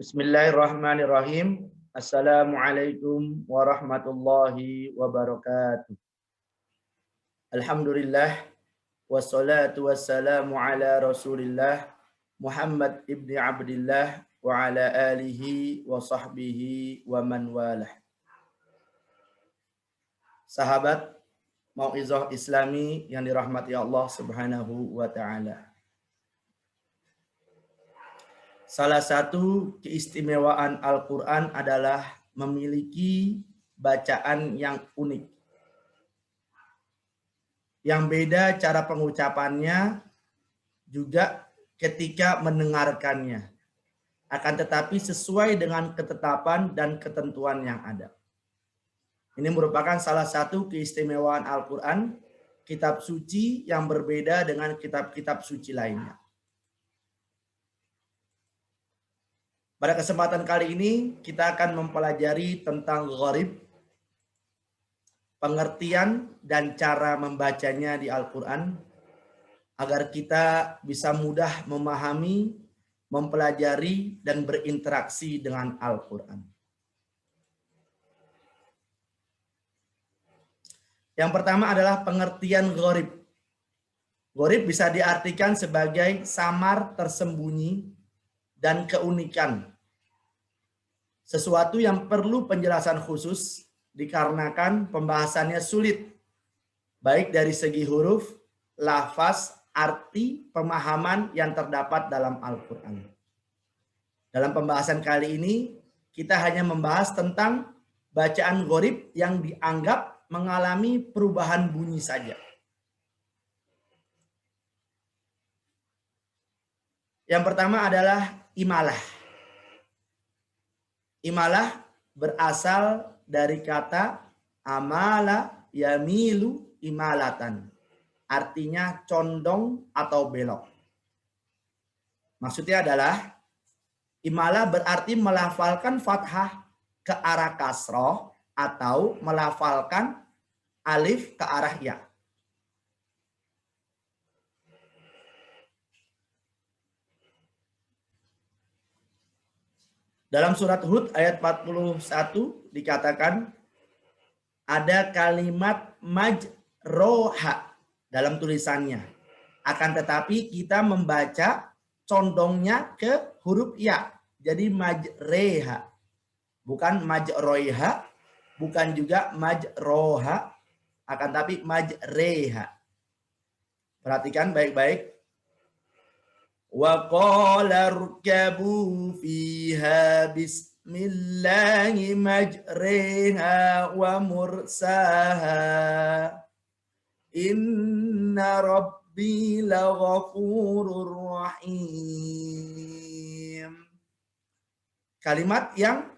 Bismillahirrahmanirrahim. Assalamualaikum warahmatullahi wabarakatuh. Alhamdulillah wassalatu wassalamu ala Rasulillah Muhammad ibni Abdillah wa ala alihi wa sahbihi wa man walah. Sahabat Mau'izah Islami yang dirahmati Allah Subhanahu wa taala. Salah satu keistimewaan Al-Quran adalah memiliki bacaan yang unik. Yang beda cara pengucapannya juga ketika mendengarkannya. Akan tetapi sesuai dengan ketetapan dan ketentuan yang ada. Ini merupakan salah satu keistimewaan Al-Quran, kitab suci yang berbeda dengan kitab-kitab suci lainnya. Pada kesempatan kali ini kita akan mempelajari tentang gharib, pengertian dan cara membacanya di Al-Quran, agar kita bisa mudah memahami, mempelajari, dan berinteraksi dengan Al-Quran. Yang pertama adalah pengertian gharib. Gharib bisa diartikan sebagai samar tersembunyi dan keunikan. Sesuatu yang perlu penjelasan khusus dikarenakan pembahasannya sulit, baik dari segi huruf, lafaz, arti, pemahaman yang terdapat dalam Al-Quran. Dalam pembahasan kali ini, kita hanya membahas tentang bacaan gharib yang dianggap mengalami perubahan bunyi saja. Yang pertama adalah imalah. Imalah berasal dari kata amala yamilu imalatan. Artinya condong atau belok. Maksudnya adalah imalah berarti melafalkan fathah ke arah kasroh atau melafalkan alif ke arah ya. Dalam surat Hud ayat 41 dikatakan ada kalimat majroha dalam tulisannya. Akan tetapi kita membaca condongnya ke huruf ya. Jadi majreha. Bukan majroiha. Bukan juga majroha. Akan tapi majreha. Perhatikan baik-baik. Wa qala rkabu fiha bismillahi majriha wa mursaha inna rabbi laghafurur rahim. Kalimat yang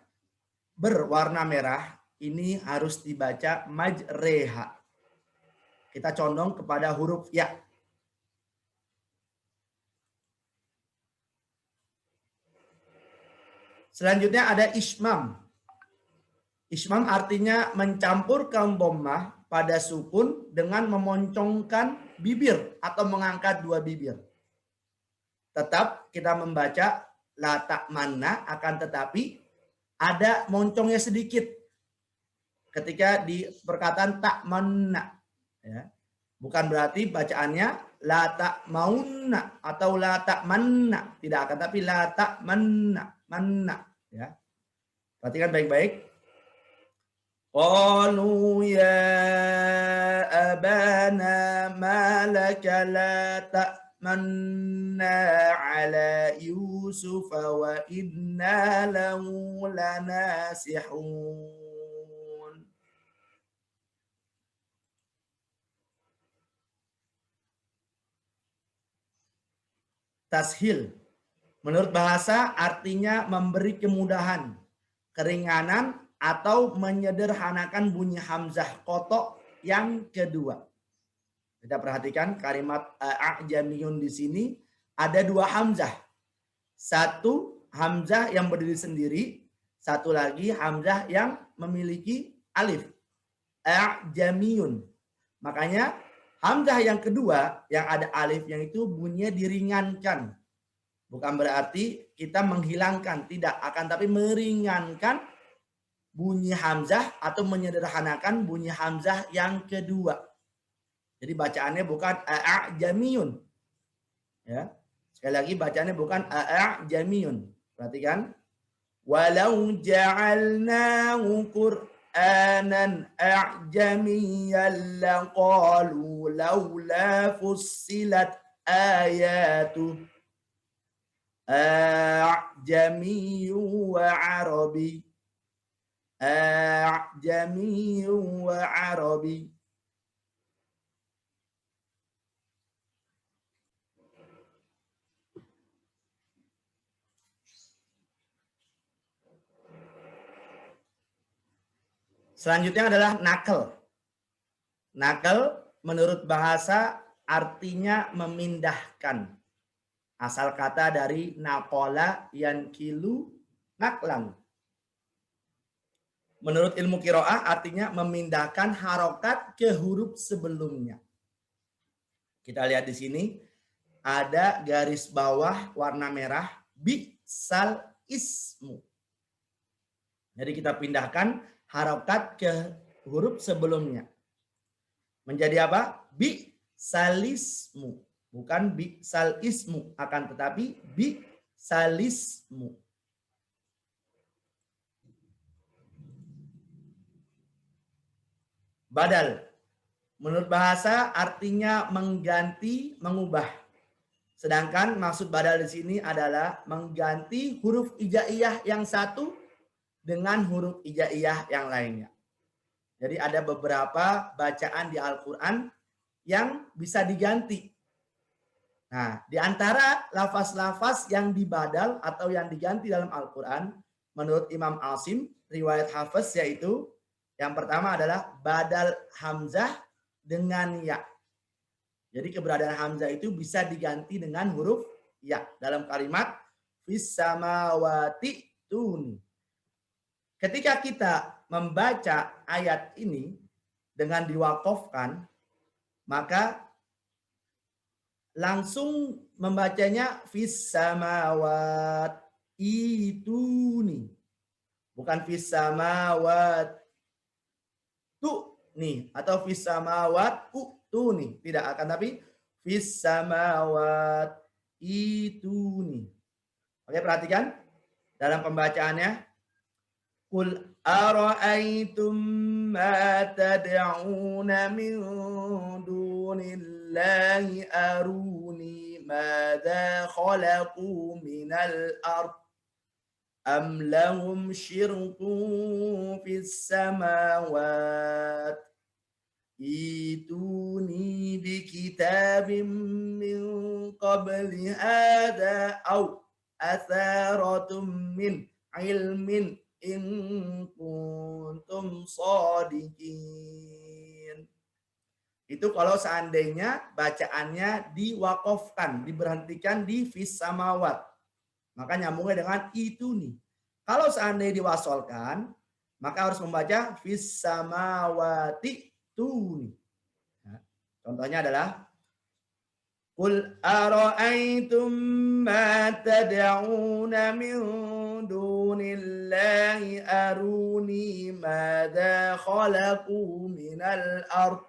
berwarna merah ini harus dibaca majreha. Kita condong kepada huruf ya. Selanjutnya ada ismam. Ismam artinya mencampurkan dhammah pada sukun dengan memoncongkan bibir atau mengangkat dua bibir. Tetap kita membaca la ta'manna, akan tetapi ada moncongnya sedikit ketika di perkataan ta'manna. Ya. Bukan berarti bacaannya la ta'maunna atau la ta'manna. Tidak, akan tapi la ta'manna. Manna, ya. Perhatikan baik-baik. Qalu ya abana ma laka la ta'manna ala Yusuf wa inna lahu lanasihun. Tashil. Menurut bahasa artinya memberi kemudahan, keringanan, atau menyederhanakan bunyi hamzah kotok yang kedua. Kita perhatikan kalimat a'jamiyun di sini ada dua hamzah. Satu hamzah yang berdiri sendiri, satu lagi hamzah yang memiliki alif. A'jamiyun. Makanya hamzah yang kedua yang ada alifnya itu bunyinya diringankan. Bukan berarti kita menghilangkan, tidak, akan tapi meringankan bunyi hamzah atau menyederhanakan bunyi hamzah yang kedua. Jadi bacaannya bukan a'jamiyun. Ya. Sekali lagi bacaannya bukan a'jamiyun. Perhatikan. Walau ja'alnahu Qur'anan a'jamiyyan laqalu laula fussilat ayatuh a'jamiyyu wa arabi. A'jamiyyu wa arabi. Selanjutnya adalah nakal. Nakal menurut bahasa artinya memindahkan. Asal kata dari naqala yankilu naklan. Menurut ilmu qiraah artinya memindahkan harokat ke huruf sebelumnya. Kita lihat di sini ada garis bawah warna merah bisal ismu. Jadi kita pindahkan harokat ke huruf sebelumnya. Menjadi apa? Bisalismu. Bukan bisalismu. Akan tetapi bisalismu. Badal. Menurut bahasa artinya mengganti, mengubah. Sedangkan maksud badal di sini adalah mengganti huruf hijaiyah yang satu dengan huruf hijaiyah yang lainnya. Jadi ada beberapa bacaan di Al-Quran yang bisa diganti. Nah, di antara lafaz-lafaz yang dibadal atau yang diganti dalam Al-Quran, menurut Imam Asim, riwayat Hafiz, yaitu yang pertama adalah badal hamzah dengan ya. Jadi keberadaan hamzah itu bisa diganti dengan huruf ya dalam kalimat fis samawati tun. Ketika kita membaca ayat ini dengan diwakafkan, maka langsung membacanya fis samawat ituni. Bukan fis samawat tu nih atau fis samawat tu nih, tidak, akan tapi fis samawat itu nih. Oke, perhatikan dalam pembacaannya. Qul ara'aytum ma tad'una min dunillahi aruni madza khalaqu minal ardh am lahum syirkun fis samawat ituni bikitabim min qabli hadha aw atharatum min ilmin in kuntum shadiqin. Itu kalau seandainya bacaannya diwakafkan, diberhentikan di fis samawat. Maka nyambungnya dengan itu nih. Kalau seandainya diwasolkan, maka harus membaca fis samawati tu. Nah, contohnya adalah Qul ara'aytum ma tad'una min dunillahi aruni madza khalaqu minal ardh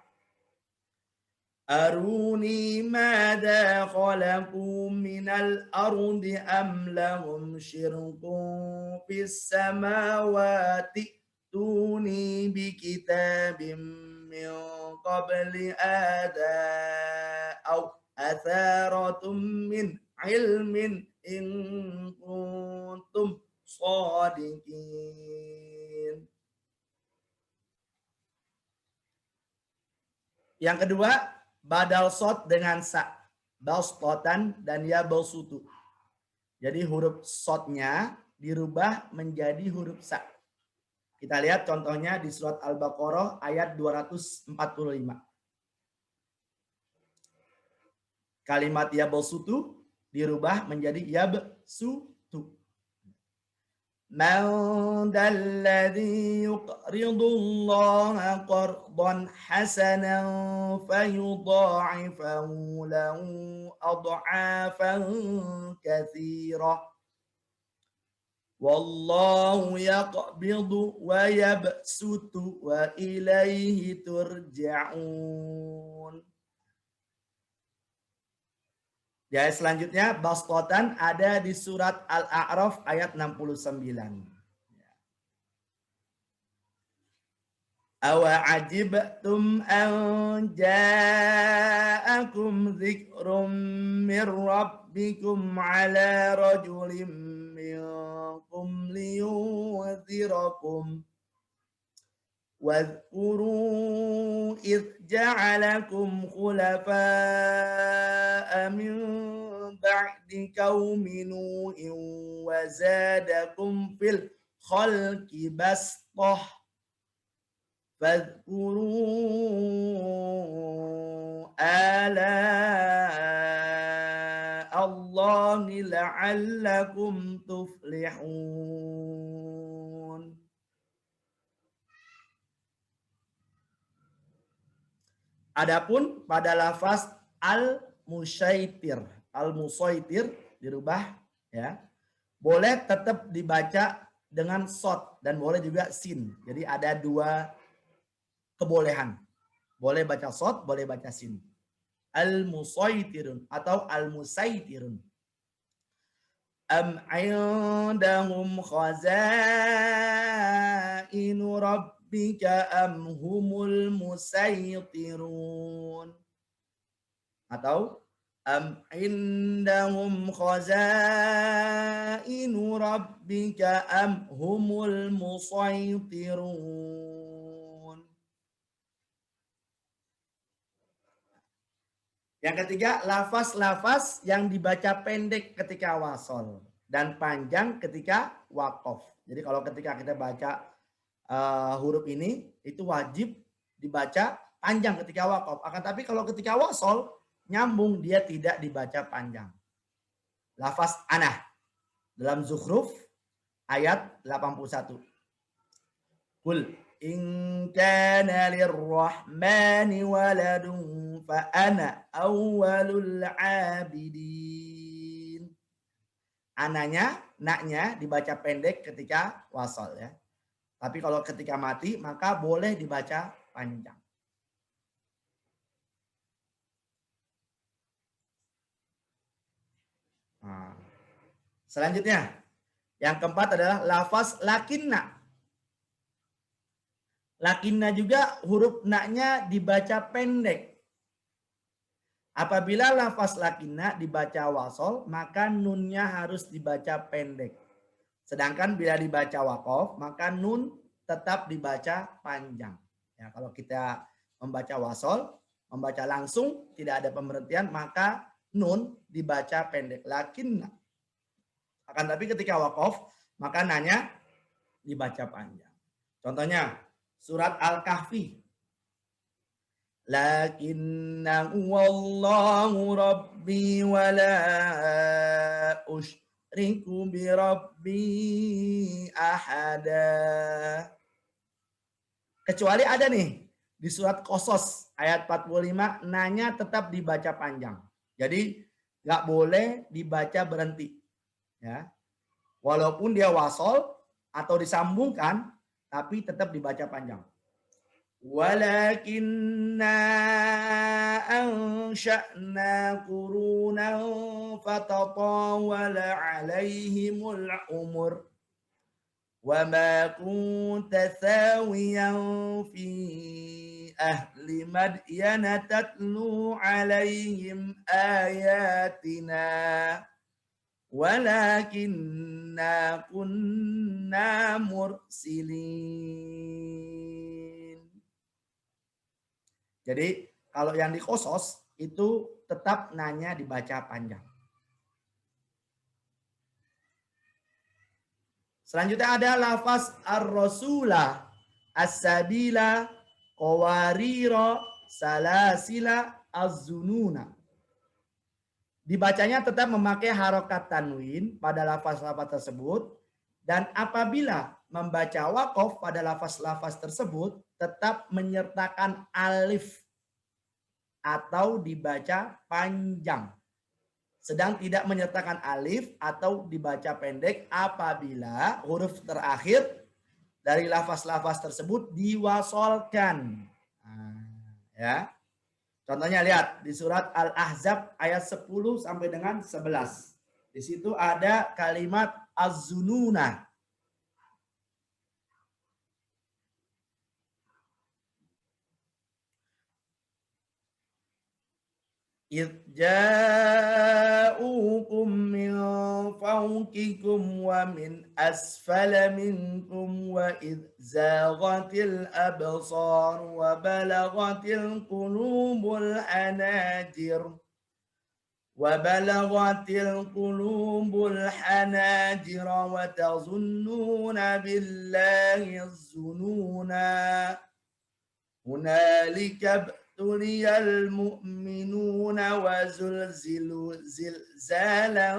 Aruni madza khalaqu minal ardi am lahum syirkun fis samawati tuni bikitabim min qabli hadza aw atharatum min ilmin in kuntum shadiqin. Yang kedua, badal sod dengan sa, balstotan dan ya balsutu. Jadi huruf sodnya dirubah menjadi huruf sa. Kita lihat contohnya di surat Al-Baqarah ayat 245. Kalimat ya balsutu dirubah menjadi ya balsutu. Man dalladhi yuqridullaha qardan hasanan fayudha'ifahu lahu ad'afan katsirah. Wallahu yaqbidu wa yabsutu wa ilaihi turja'un. Ya, selanjutnya bastotan ada di surat Al-A'raf ayat 69. Awa ajibtum an ja'akum dzikrum min rabbikum ala rajulin minkum liyunzirakum. واذكروا إذ جعلكم خلفاء من بعد قوم نوح وزادكم في الخلق بسطة فاذكروا آلاء الله لعلكم تفلحون. Adapun pada lafaz al-musaitir dirubah ya. Boleh tetap dibaca dengan shad dan boleh juga sin. Jadi ada dua kebolehan. Boleh baca shad, boleh baca sin. Al-musaitirun atau al-musaitirun. Am 'indahum khazainu rabbika am humul musaytirun. Atau am indahum khazainu rabbika am humul musaytirun. Yang ketiga, lafaz-lafaz yang dibaca pendek ketika wasol dan panjang ketika waqaf. Jadi kalau ketika kita baca huruf ini itu wajib dibaca panjang ketika waqaf. Akan tapi kalau ketika wasol nyambung, dia tidak dibaca panjang. Lafaz ana dalam Zukhruf ayat 81. Kul in kana lirrahmani waladun fa ana awwalul abidin. Ananya, naknya dibaca pendek ketika wasol ya. Tapi kalau ketika mati maka boleh dibaca panjang. Nah, selanjutnya yang keempat adalah lafaz lakinna. Lakinna juga huruf naknya dibaca pendek. Apabila lafaz lakinna dibaca wasol, maka nunnya harus dibaca pendek. Sedangkan bila dibaca waqaf, maka nun tetap dibaca panjang. Ya, kalau kita membaca wasol, membaca langsung, tidak ada pemberhentian, maka nun dibaca pendek. Lakinna. Akan tapi ketika waqaf, maka nanya dibaca panjang. Contohnya, surat Al-Kahfi. Lakinna wallahu rabbi wa la usyriku bi rabbi ahada. Kecuali ada nih di surat Qasas ayat 45, nanya tetap dibaca panjang. Jadi nggak boleh dibaca berhenti. Ya. Walaupun dia wasol atau disambungkan, tapi tetap dibaca panjang. Walakinna ansha'na qurunan fatatawala 'alaihimul umur wa ma kunta thawiyan fi ahli madyana tatlu 'alaihim ayatina walakinna kunna mursilin. Jadi kalau yang di Qasas itu tetap nanya dibaca panjang. Selanjutnya ada lafaz ar-rasula, as-sabila, qawarira, salasila, az-zununa. Dibacanya tetap memakai harokat tanwin pada lafaz-lafaz tersebut Dan apabila membaca waqaf pada lafaz-lafaz tersebut tetap menyertakan alif atau dibaca panjang. Sedang tidak menyertakan alif atau dibaca pendek apabila huruf terakhir dari lafaz-lafaz tersebut diwasolkan. Nah, ya. Contohnya lihat di surat Al-Ahzab ayat 10 sampai dengan 11. Di situ ada kalimat az-zununa. إذ جاءوكم من فوقكم ومن أسفل منكم وإذ زاغت الأبصار وبلغت القلوب الحناجر وتظنون بالله الظنونا هنالك ابتلي المؤمنون وزلزلوا زلزالا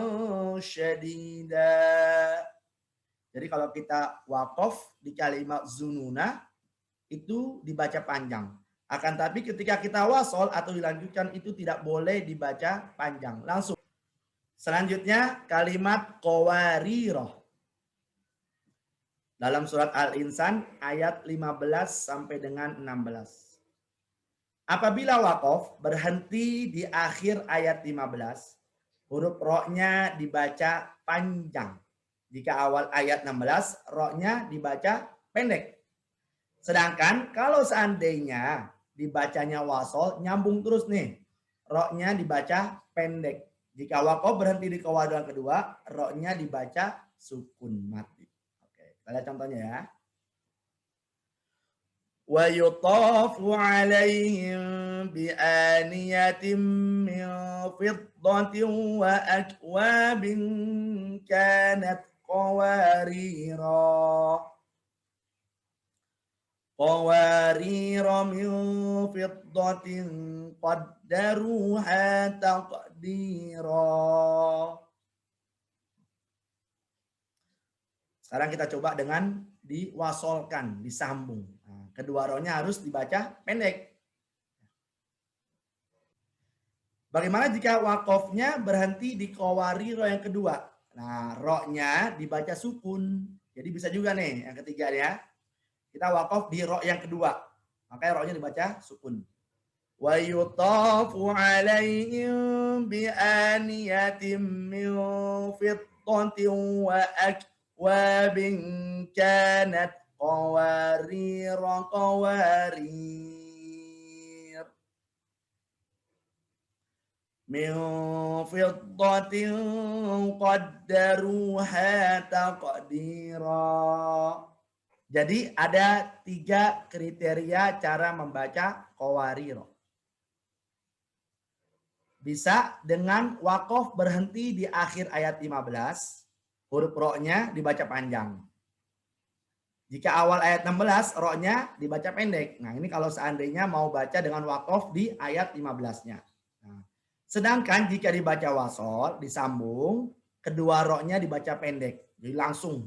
شديدا. Jadi kalau kita wakaf di kalimat zununa itu dibaca panjang. Akan tapi ketika kita wasol atau dilanjutkan itu tidak boleh dibaca panjang. Langsung. Selanjutnya kalimat qawarirah. Dalam surat Al-Insan ayat 15 sampai dengan 16. Apabila waqaf berhenti di akhir ayat 15, huruf ro-nya dibaca panjang. Jika awal ayat 16, ro-nya dibaca pendek. Sedangkan kalau seandainya dibacanya wasol, nyambung terus nih. Ro-nya dibaca pendek. Jika waqaf berhenti di qawarirah kedua, ro-nya dibaca sukun mati. Lihat contohnya ya. Wa yutafu 'alaihim bi aniyatin min fiddatin wa akwabin kanat qawarira. Qawarira min fiddatin qaddaruha taqdira. Sekarang kita coba dengan diwasolkan, disambung. Nah, kedua ro-nya harus dibaca pendek. Bagaimana jika waqafnya berhenti di qawarirah yang kedua? Nah, ro-nya dibaca sukun. Jadi bisa juga nih yang ketiga ya. Kita waqaf di ro yang kedua. Makanya ro-nya dibaca sukun. Wa yutafu 'alaihim bi aniyatin min fiddatin wa wabin kanat qawarir min fiddatin qaddaruha taqdira. Jadi ada 3 kriteria cara membaca qawarir. Bisa dengan waqaf berhenti di akhir ayat 15. Huruf ro-nya dibaca panjang. Jika awal ayat 16, ro-nya dibaca pendek. Nah, ini kalau seandainya mau baca dengan waqaf di ayat 15-nya. Nah, sedangkan jika dibaca wasol, disambung, kedua ro-nya dibaca pendek. Jadi langsung.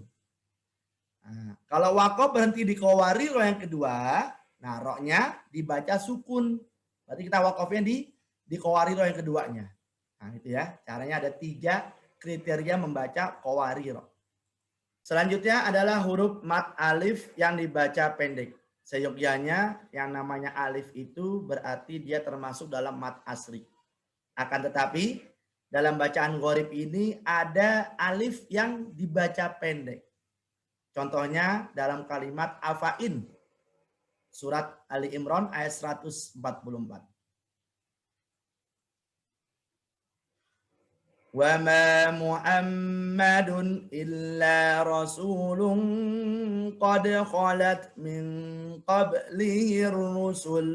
Nah, kalau waqaf berhenti di qawarirah yang kedua, nah ro-nya dibaca sukun. Berarti kita waqafnya di qawarirah yang keduanya. Nah, itu ya. Caranya ada 3 kriteria membaca qawarirah. Selanjutnya adalah huruf mad alif yang dibaca pendek. Seyogyanya yang namanya alif itu berarti dia termasuk dalam mad asri. Akan tetapi dalam bacaan gharib ini ada alif yang dibaca pendek. Contohnya dalam kalimat afain. Surat Ali Imran ayat 144. وَمَا مُحَمَّدٌ إِلَّا رَسُولٌ قَدْ خَلَتْ مِنْ قَبْلِهِ الرُّسُلُ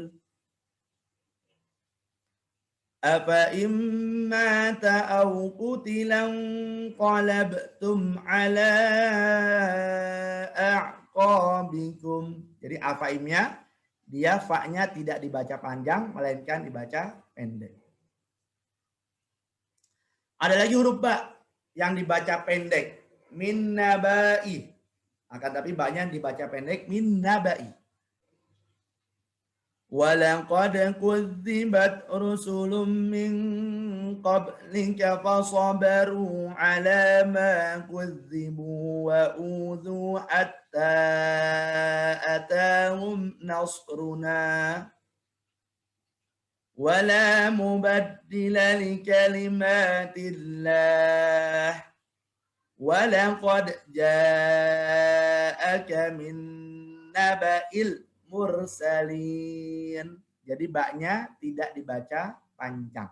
أَفَإِنْ مَاتَ أَوْ قُتِلَ انقَلَبْتُمْ عَلَى أَعْقَابِكُمْ. Jadi afaimnya, dia fa-nya tidak dibaca panjang, melainkan dibaca pendek. Ada lagi huruf ba yang dibaca pendek. min nabai. Akan tapi banyak dibaca pendek min nabai. Walaqad kudzibat rusulun min qablika fasabaru ala ma kudzibu wa udhu hatta atahum nasruna wala mubaddila likalimatillah walaqad ja'aka min naba'il mursalin. Jadi baknya tidak dibaca panjang.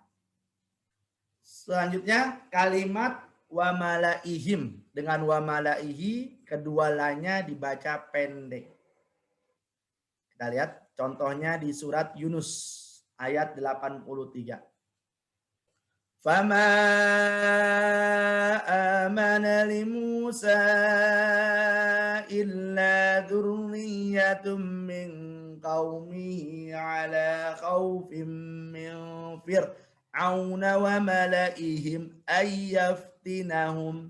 Selanjutnya kalimat wa malaihim. Dengan wa malaihi kedua lanya dibaca pendek. Kita lihat contohnya di surat Yunus ayat 83. Fama amana li Musa illa dzurriyyatum min qaumihi ala khaufin min fir'auna wa malaihim ay yaftinahum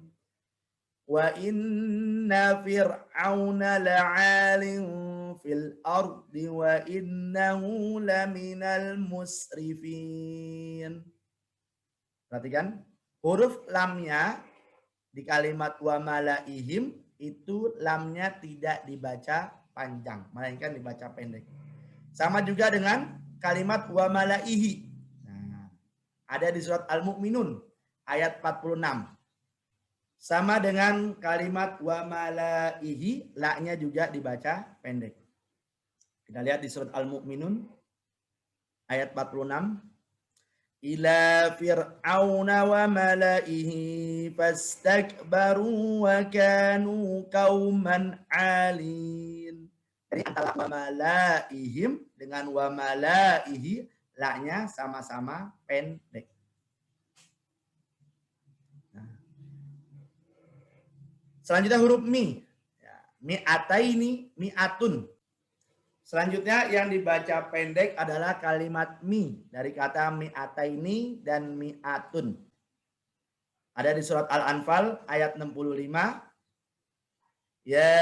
wa inna fir'auna la'alin fil ardi wa innahu laminal musrifin. Perhatikan huruf lamnya di kalimat wa malaihim itu lamnya tidak dibaca panjang, melainkan dibaca pendek. Sama juga dengan kalimat wa malaihi. Nah, ada di surat Al-Mu'minun ayat 46. Sama dengan kalimat wa malaihi, la-nya juga dibaca pendek. Kita lihat di surat Al-Mu'minun ayat 46. Ila fir'auna wa malaihi fastakbaru wa kanu qauman 'alin. Jadi antara wa malaihim dengan wa malaihi la-nya sama-sama pendek. Nah. Selanjutnya huruf mi. Mi'ataini, mi'atun. Selanjutnya yang dibaca pendek adalah kalimat mi dari kata mi'ataini dan mi'atun. Ada di surat Al-Anfal ayat 65. Ya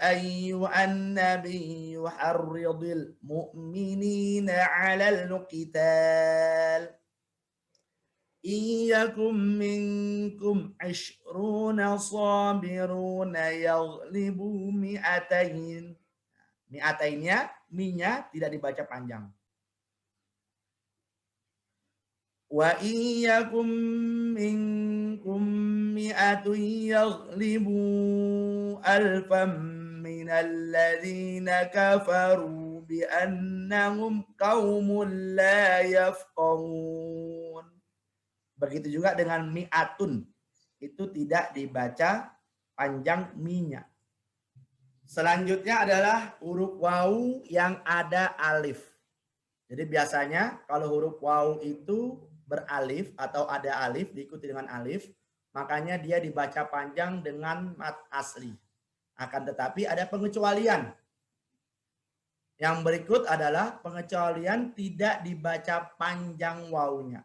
ayyuhan nabiyyu harridil mu'minina 'alal qital. Iyakum minkum 'ishruna sabiruna yaghlibu mi'atain. Mi'atainnya, mi-nya tidak dibaca panjang. Wa iyyakum minkum mi'atun yaghlibu alfam minal ladzina kafaru bi annahum qaumun la yafqahun. Begitu juga dengan mi'atun. Itu tidak dibaca panjang mi-nya. Selanjutnya adalah huruf wawu yang ada alif. Jadi biasanya kalau huruf wawu itu beralif atau ada alif diikuti dengan alif, makanya dia dibaca panjang dengan mat asli. Akan tetapi ada pengecualian. Yang berikut adalah pengecualian tidak dibaca panjang wawunya,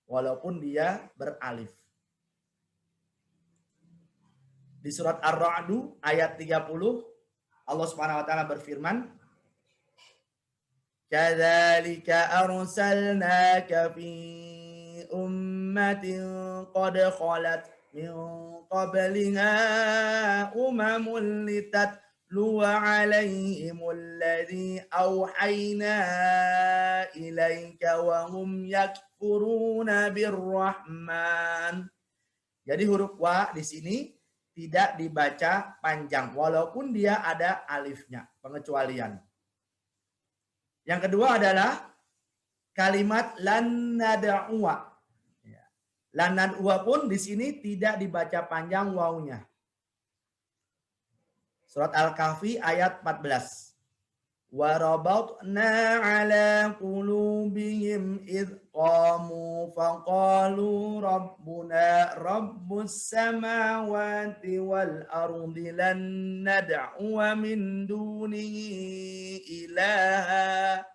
walaupun dia beralif. Di surat Ar-Ra'du ayat 30, Allah Subhanahu wa taala berfirman, "Kadzalika arsalnaka fi ummatin qad khalat min qabliha umamun litatlu 'alaihimul ladzi auhayna ilaika wa hum yakfuruna birrahman." Jadi huruf wa di sini tidak dibaca panjang, walaupun dia ada alifnya, pengecualian. Yang kedua adalah kalimat lan nad'uwa. Lan nad'uwa pun di sini tidak dibaca panjang wawunya. Surat Al-Kahfi ayat 14. Wa rabatna ala qulubihim idh qamu faqalu rabbuna rabbus samawati wal ardi lan nad'uwa min dunihi ilaha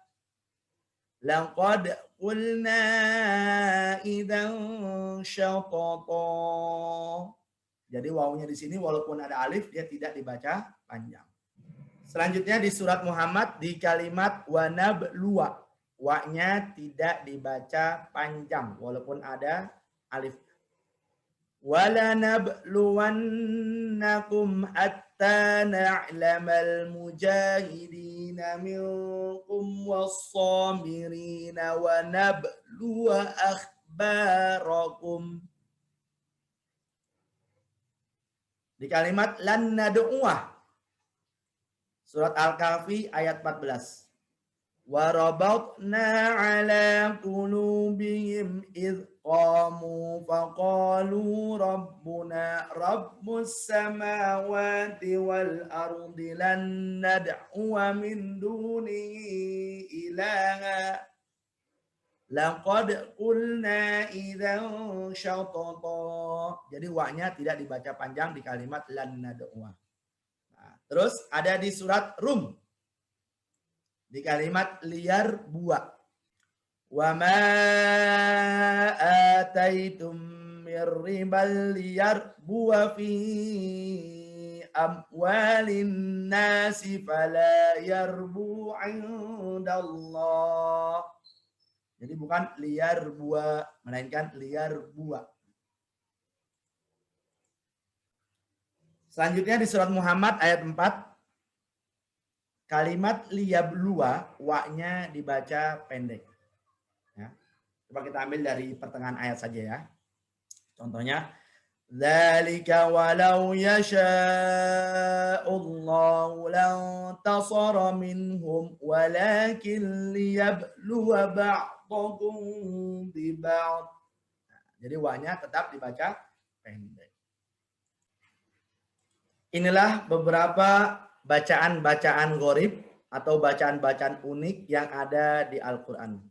laqad qulna idzan syatata. Jadi wawunya di sini walaupun ada alif dia tidak dibaca panjang. Selanjutnya di surat Muhammad di kalimat wanabluwa, wa-nya tidak dibaca panjang walaupun ada alif. وَلَنَبْلُوَنَّكُمْ حَتَّى نَعْلَمَ الْمُجَاهِدِينَ مِنكُمْ وَالصَّابِرِينَ وَنَبْلُوَ أَخْبَارَكُمْ. Di kalimat lan nad'uah, surat Al-Kahfi ayat 14. وَرَبَطْنَا عَلَى قُلُوبِهِمْ إِذْ قَامُوا فَقَالُوا رَبُّنَا رَبُّ السَّمَاوَاتِ وَالْأَرْضِ لَن نَّدْعُوَ مِن دُونِهِ إِلَٰهًا لَقَدْ قُلْنَا إِذًا شَطَطًا. Jadi wa-nya tidak dibaca panjang di kalimat lan nad'uwa. Nah, terus ada di surat Rum di kalimat liar buah. Wa ma ataitum mir ribal liar buah fi amwalin nasi fala yarbu indallah. Jadi bukan liar buah, melainkan liar buah. Selanjutnya di surat Muhammad ayat 4. Kalimat liyablua, wa-nya dibaca pendek. Ya. Coba kita ambil dari pertengahan ayat saja ya. Contohnya, dzalika walau yasha'ullahu lantasara minhum walakin liyabluwa ba'dakum bi ba'd. Jadi wa-nya tetap dibaca pendek. Inilah beberapa bacaan-bacaan gharib atau bacaan-bacaan unik yang ada di Al-Quran.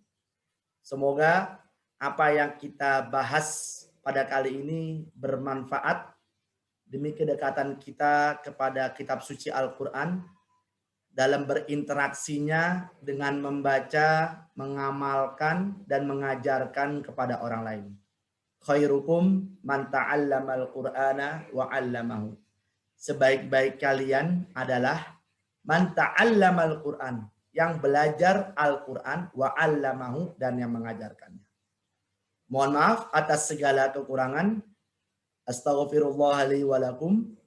Semoga apa yang kita bahas pada kali ini bermanfaat demi kedekatan kita kepada kitab suci Al-Quran dalam berinteraksinya dengan membaca, mengamalkan, dan mengajarkan kepada orang lain. Khairukum man ta'allamal Qur'ana wa 'allamahu. Sebaik-baik kalian adalah man ta'allamal Qur'an, yang belajar Al-Qur'an wa 'allamahu, dan yang mengajarkannya. Mohon maaf atas segala kekurangan. Astaghfirullah li wa lakum.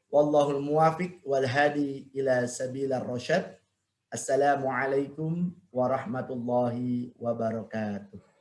Wallahul muwafiq wal hadi ila sabilar rasyad. Assalamualaikum warahmatullahi wabarakatuh.